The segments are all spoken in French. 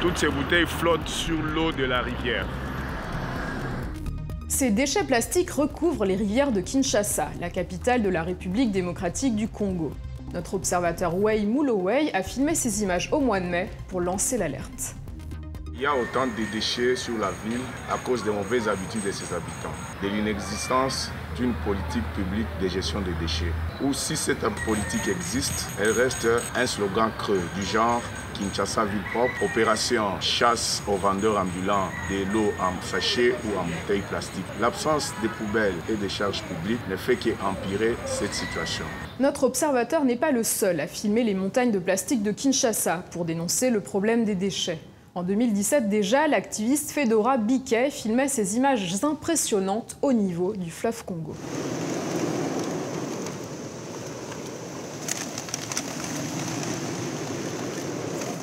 Toutes ces bouteilles flottent sur l'eau de la rivière. Ces déchets plastiques recouvrent les rivières de Kinshasa, la capitale de la République démocratique du Congo. Notre observateur Wei Mulowei a filmé ces images au mois de mai pour lancer l'alerte. Il y a autant de déchets sur la ville à cause des mauvaises habitudes de ses habitants, de l'inexistence d'une politique publique de gestion des déchets. Ou si cette politique existe, elle reste un slogan creux du genre Kinshasa Ville Propre, opération chasse aux vendeurs ambulants de l'eau en sachet ou en bouteilles plastiques. L'absence de poubelles et de charges publiques ne fait qu'empirer cette situation. Notre observateur n'est pas le seul à filmer les montagnes de plastique de Kinshasa pour dénoncer le problème des déchets. En 2017 déjà, l'activiste Fedora Biquet filmait ces images impressionnantes au niveau du fleuve Congo.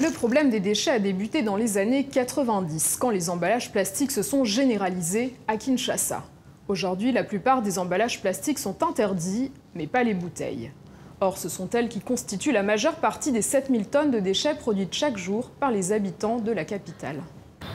Le problème des déchets a débuté dans les années 90, quand les emballages plastiques se sont généralisés à Kinshasa. Aujourd'hui, la plupart des emballages plastiques sont interdits, mais pas les bouteilles. Or, ce sont elles qui constituent la majeure partie des 7000 tonnes de déchets produites chaque jour par les habitants de la capitale.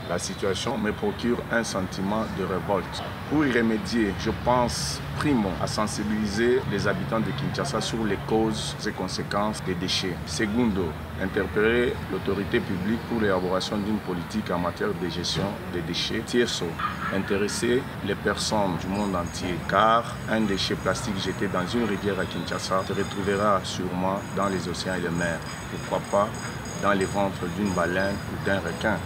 La situation me procure un sentiment de révolte. Pour y remédier, je pense, primo, à sensibiliser les habitants de Kinshasa sur les causes et conséquences des déchets. Segundo, interpeller l'autorité publique pour l'élaboration d'une politique en matière de gestion des déchets. Tierso, intéresser les personnes du monde entier, car un déchet plastique jeté dans une rivière à Kinshasa se retrouvera sûrement dans les océans et les mers. Pourquoi pas dans les ventres d'une baleine ou d'un requin.